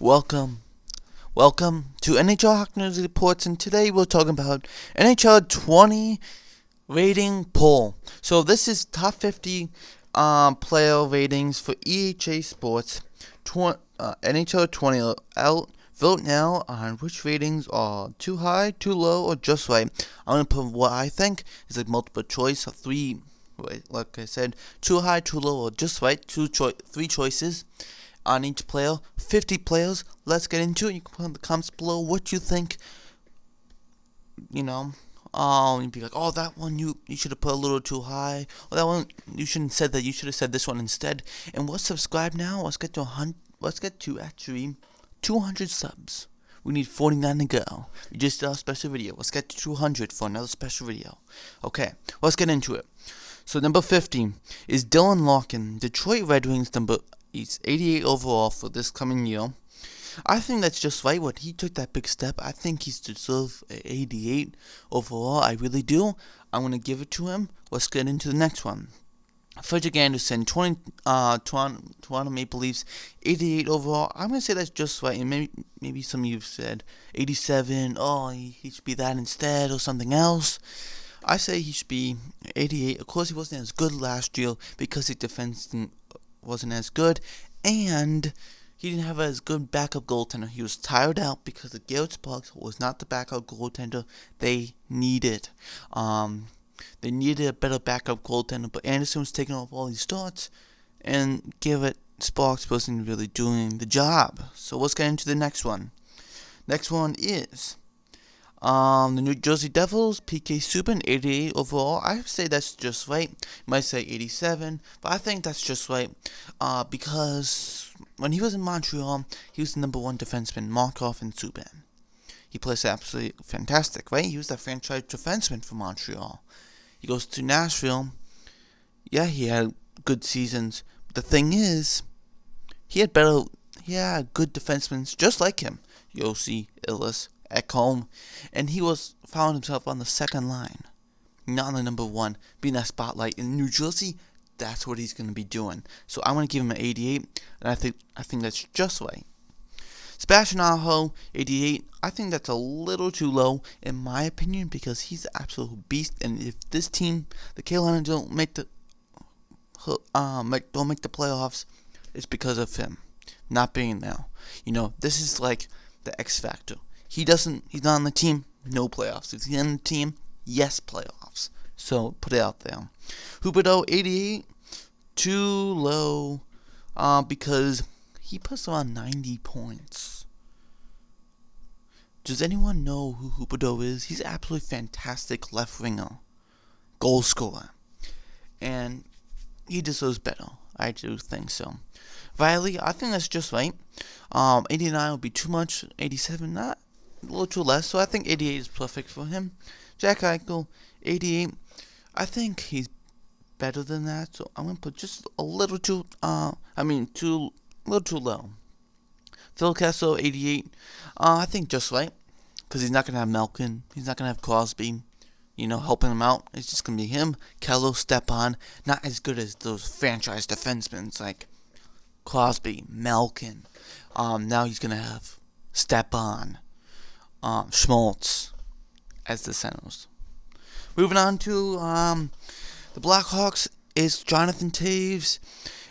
Welcome to NHL Hockey News Reports, and today we're talking about NHL 20 rating poll. So this is top 50 player ratings for EHA Sports. NHL 20 out. Vote now on which ratings are too high, too low, or just right. I'm gonna put what I think is like multiple choice of three. Like I said, too high, too low, or just right. Three choices on each player. 50 players. Let's get into it. You can put in the comments below what you think. You'd be like, oh, that one you should have put a little too high. Or that one you shouldn't have said that. You should have said this one instead. And we'll subscribe now. Let's get to actually 200 subs. We need 49 to go. We just did a special video. Let's get to 200 for another special video. Okay, let's get into it. So number 50 is Dylan Larkin, Detroit Red Wings He's 88 overall for this coming year. I think that's just right. When he took that big step, I think he's deserved 88 overall. I really do. I'm going to give it to him. Let's get into the next one. Frederick Anderson, Toronto Maple Leafs, 88 overall. I'm going to say that's just right. And maybe some of you said 87. Oh, he should be that instead or something else. I say he should be 88. Of course, he wasn't as good last year because his defense wasn't as good, and he didn't have as good backup goaltender. He was tired out because the Garrett Sparks was not the backup goaltender they needed. They needed a better backup goaltender, but Anderson was taking off all these starts, and Garrett Sparks wasn't really doing the job. So let's get into the next one. Next one is the New Jersey Devils, PK Subban, 88 overall. I say that's just right. You might say 87, but I think that's just right. Because when he was in Montreal, he was the number one defenseman, Markov and Subban. He plays absolutely fantastic, right? He was the franchise defenseman for Montreal. He goes to Nashville. Yeah, he had good seasons. But the thing is, he had good defensemen just like him. Yossi, Illis, Ekholm, and he found himself on the second line, not on the number one, being that spotlight in New Jersey. That's what he's going to be doing. So I'm going to give him an 88, and I think that's just right. Sebastian Aho, 88. I think that's a little too low in my opinion because he's an absolute beast. And if this team, the Carolina, don't make the playoffs, it's because of him not being there. This is like the X factor. He's not on the team, no playoffs. If he's on the team, yes, playoffs. So, put it out there. Huberdeau, 88, too low, because he puts around 90 points. Does anyone know who Huberdeau is? He's an absolutely fantastic left winger, goal scorer, and he deserves better. I do think so. Riley, I think that's just right. 89 would be too much. 87, not. A little too less, so I think 88 is perfect for him. Jack Eichel, 88. I think he's better than that, so I'm gonna put just a little too low. Phil Kessel, 88. I think just right, because he's not gonna have Malkin, he's not gonna have Crosby, helping him out. It's just gonna be him, Kello, Stepan. Not as good as those franchise defensemen like Crosby, Malkin. Now he's gonna have Stepan. Schmaltz as the centers. Moving on to the Blackhawks is Jonathan Toews,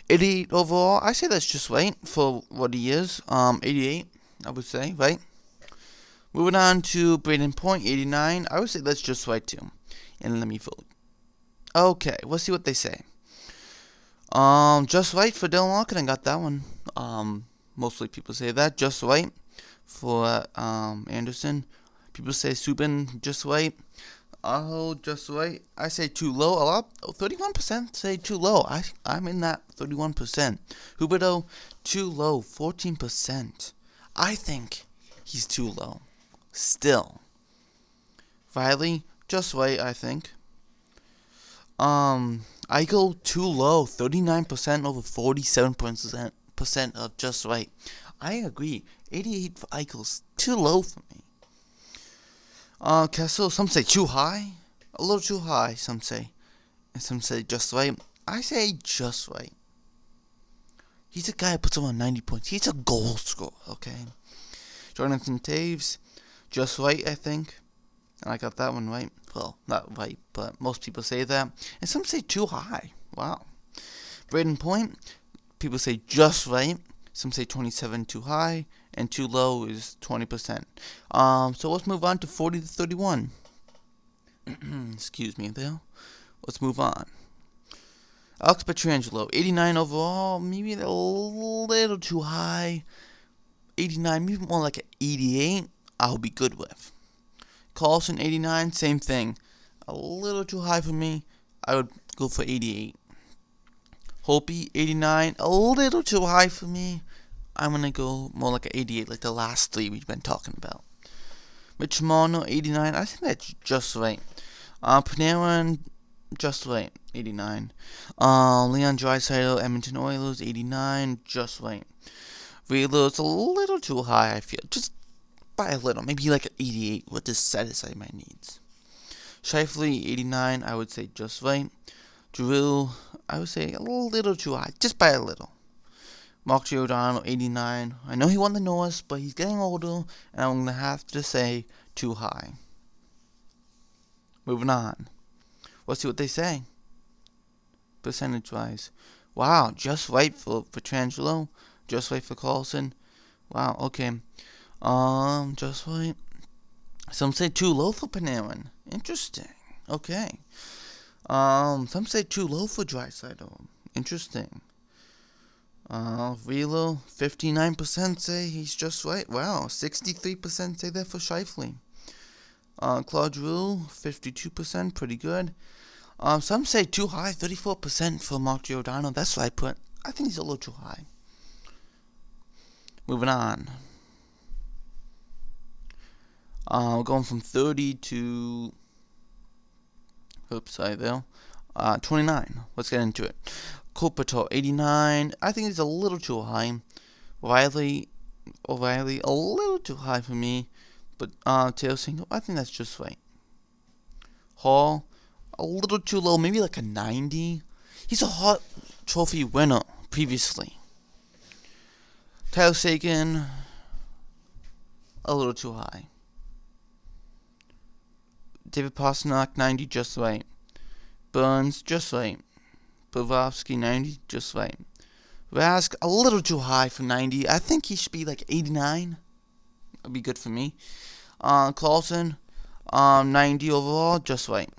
88 overall. I say that's just right for what he is. 88, I would say, right? Moving on to Braden Point, 89. I would say that's just right too. And let me vote. Okay, let's see what they say. Just right for Dylan Larkin. I got that one. Mostly people say that. Just right for Anderson. People say Subban, just right. Aho, just right. I say too low. 31% say too low. I'm in that 31%. Huberdeau, too low. 14%. I think he's too low. Still. Riley, just right, I think. Eichel, too low. 39% over 47% of just right. I agree. 88 for Eichel's too low for me. Kessel, some say too high. A little too high, some say. And some say just right. I say just right. He's a guy who puts around 90 points. He's a goal scorer, okay? Jonathan Taves, just right, I think. And I got that one right. Well, not right, but most people say that. And some say too high. Wow. Braden Point, people say just right. Some say 27 too high, and too low is 20%. So let's move on to 40 to 31. Excuse me there. Let's move on. Alex Pietrangelo, 89 overall, maybe a little too high. 89, maybe more like an 88, I'll be good with. Carlson, 89, same thing. A little too high for me. I would go for 88. Holtby, 89, a little too high for me. I'm going to go more like an 88, like the last three we've been talking about. Mitch Marner, 89, I think that's just right. Panarin, just right, 89. Leon Draisaitl, Edmonton Oilers, 89, just right. Wheeler, it's a little too high, I feel. Just by a little, maybe like an 88 would just satisfy my needs. Scheifele, 89, I would say just right. Drew, I would say a little too high, just by a little. Mark Giordano, 89. I know he won the Norris, but he's getting older, and I'm going to have to say too high. Moving on. Let's see what they say. Percentage-wise. Wow, just right for Pietrangelo. Just right for Carlson. Wow, okay. Just right. Some say too low for Panarin. Interesting. Okay. Some say too low for Draisaitl. Interesting. Velo, 59% say he's just right. Wow, 63% say that for Scheifele. Claude Giroux, 52%, pretty good. Some say too high, 34% for Mark Giordano. That's what I put. I think he's a little too high. Moving on. We're going from 30 to... Oops, sorry there. 29. Let's get into it. Kopitar, 89. I think he's a little too high. O'Reilly, a little too high for me. But Taylor Single, I think that's just right. Hall, a little too low. Maybe like a 90. He's a Hart Trophy winner previously. Tyler Seguin, a little too high. David Pastrnak, 90, just right. Burns, just right. Bobrovsky, 90, just right. Rask, a little too high for 90. I think he should be like 89. That'd be good for me. Carlson, 90 overall, just right.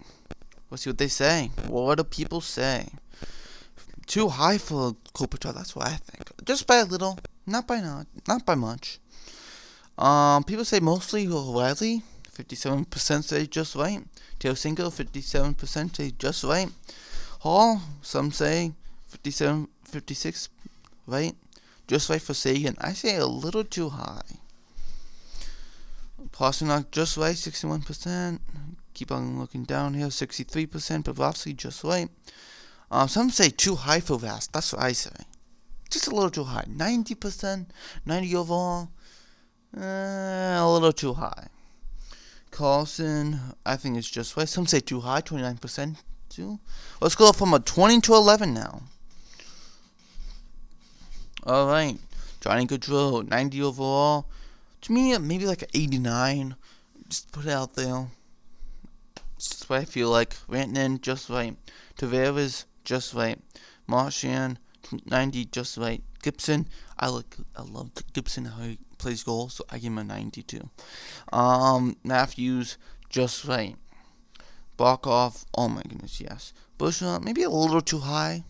Let's see what they say. What do people say? Too high for Kopitar, that's what I think. Just by a little, not by much. People say mostly O'Reilly, 57% say just right. Taylor Single, 57% say just right. Hall, some say 57, 56, right? Just right for Sagan. I say a little too high. Pastrnak, just right, 61%. Keep on looking down here, 63%. Bobrovsky, just right. Some say too high for Rask. That's what I say. Just a little too high. 90%, 90 overall. A little too high. Carlson, I think it's just right. Some say too high, 29% too. Let's go from a 20 to 11 now. Alright. Johnny Gaudreau, 90 overall. To me, maybe like an 89. Just put it out there. That's what I feel like. Rantanen, just right. Tavares, just right. Marchand, 90, just right. Gibson, I love Gibson, how he plays goal, so I give him a 92. Matthews, just right. Barkov, oh my goodness, yes. Bushra, maybe a little too high.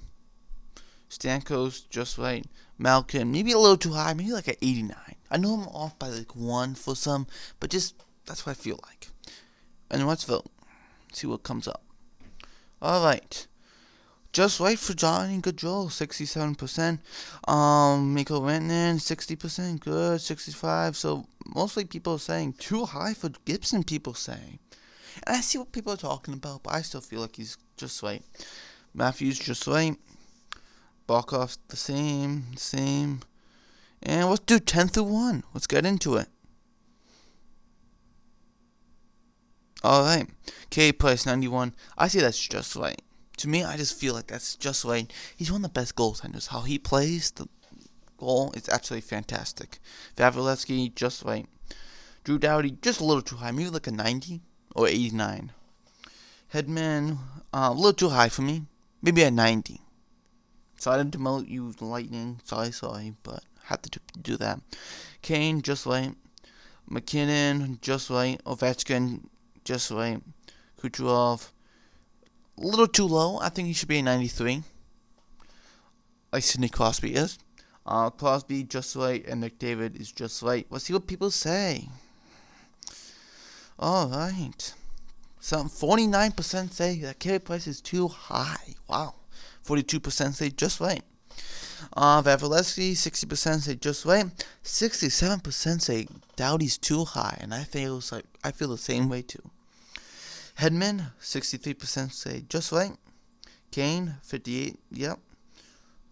Stamkos, just right. Malkin, maybe a little too high, maybe like an 89. I know I'm off by like 1 for some, but just, that's what I feel like. And let's vote. See what comes up. Alright. Just right for Johnny Gaudreau, 67%. Mikko Rantanen, 60%, good, 65%. So, mostly people are saying too high for Gibson, people say. And I see what people are talking about, but I still feel like he's just right. Matthews, just right. Barkov, the same. And let's do 10 through 1. Let's get into it. Alright. K Price, 91. I say that's just right. To me, I just feel like that's just right. He's one of the best goaltenders. How he plays, goal is absolutely fantastic. Vasilevsky, just right. Drew Doughty, just a little too high. Maybe like a 90 or 89. Hedman, a little too high for me. Maybe a 90. Sorry to demote you, Lightning. Sorry, but had to do that. Kane, just right. McKinnon, just right. Ovechkin, just right. Kucherov, a little too low. I think he should be a 93. Like Sidney Crosby is. Crosby, just right. And McDavid is just right. Let's see what people say. Alright. Some 49% say that Carey Price is too high. Wow. 42% say just right. Vasilevsky, 60% say just right. 67% say Doughty's too high, and I feel the same way too. Hedman, 63% say just right. Kane, 58, yep,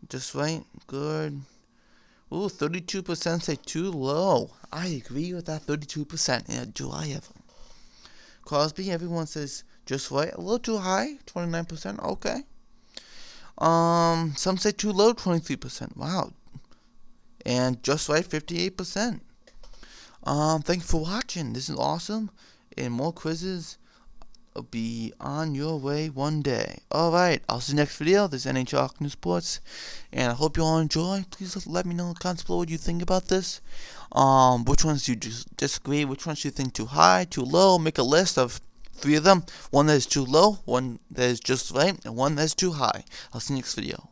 just right, good. Ooh, 32% say too low. I agree with that 32%. Yeah, do I ever? Crosby, everyone says just right. A little too high, 29%. Okay. Some say too low, 23%. Wow. And just right, 58%. Thank you for watching. This is awesome. And more quizzes will be on your way one day. Alright, I'll see you next video. This is NHL News Sports. And I hope you all enjoy. Please let me know in the comments below what you think about this. Which ones do you disagree? Which ones do you think too high, too low? Make a list of 3 of them. One that is too low, one that is just right, and one that is too high. I'll see you next video.